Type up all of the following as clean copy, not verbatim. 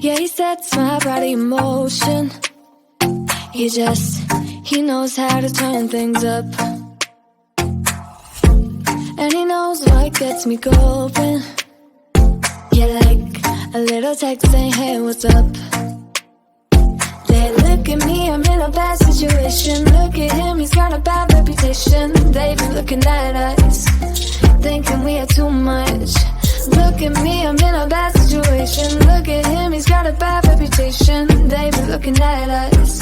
Yeah, he sets my body in motion. He knows how to turn things up. And he knows what gets me going. Yeah, like a little text saying, hey, what's up? They look at me, I'm in a bad situation. Look at him, he's got a bad reputation. They be looking at us, thinking we are too much. Look at me, I'm in a bad situation. Look at him, he's got a bad reputation. They be looking at us.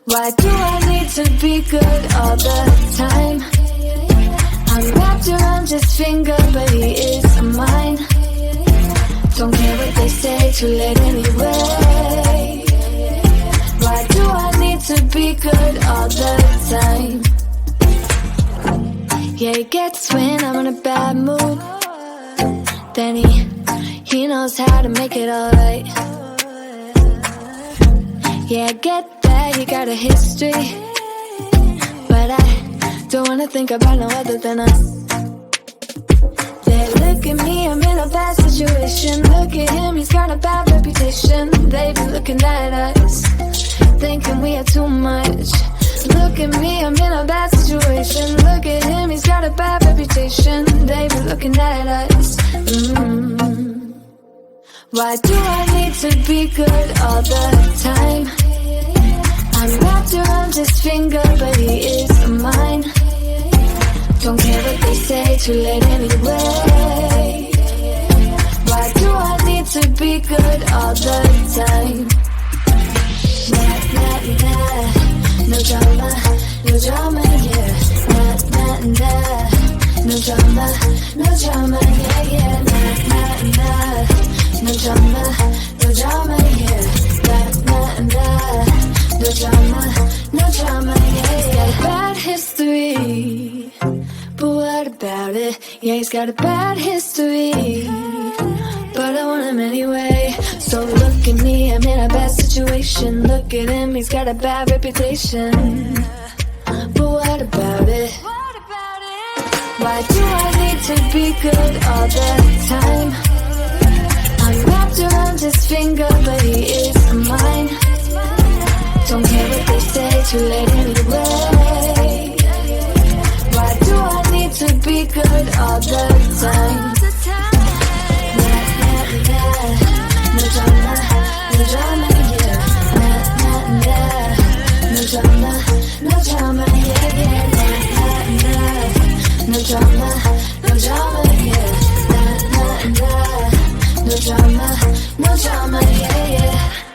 Why do I need to be good all the time? I'm wrapped around his finger, but he is mine. Don't care what they say, too late anyway. Why do I need to be good all the time? Yeah, he gets when I'm in a bad mood. Then he knows how to make it alright. Yeah, I get that, he got a history, but I don't wanna think about no other than us. They look at me, I'm in a bad situation. Look at him, he's got a bad reputation. They be looking at us, thinking we are too much. Look at me, I'm in a bad situation. Look at him, he's got a bad reputation. They be looking at us. Why do I need to be good all the time? I'm wrapped around his finger, but he is mine. Don't care what they say, too late anyway. Why do I need to be good all the time? Nah, nah, nah. No drama, no drama, yeah. Nah, nah, nah. No drama, no drama, yeah, yeah. Nah, nah, nah. No drama, no drama, yeah. Nah, nah, nah. No drama, no drama, yeah. He's got a bad history, but what about it? Yeah, he's got a bad history, but I want him anyway. So look at me, I'm in a bad situation. Look at him, he's got a bad reputation, but what about it? Why do I need to be good all the time? I'm wrapped around his finger, but he is mine. Don't care what they say, too late anyway. Why do I need to be good all the time? Nah, nah, nah. No drama, no drama, yeah. Nah, nah, nah. No drama, no drama, yeah, yeah. Nah, nah, nah. No drama, no drama, yeah. Nah, nah, nah. No drama, no drama, yeah, yeah.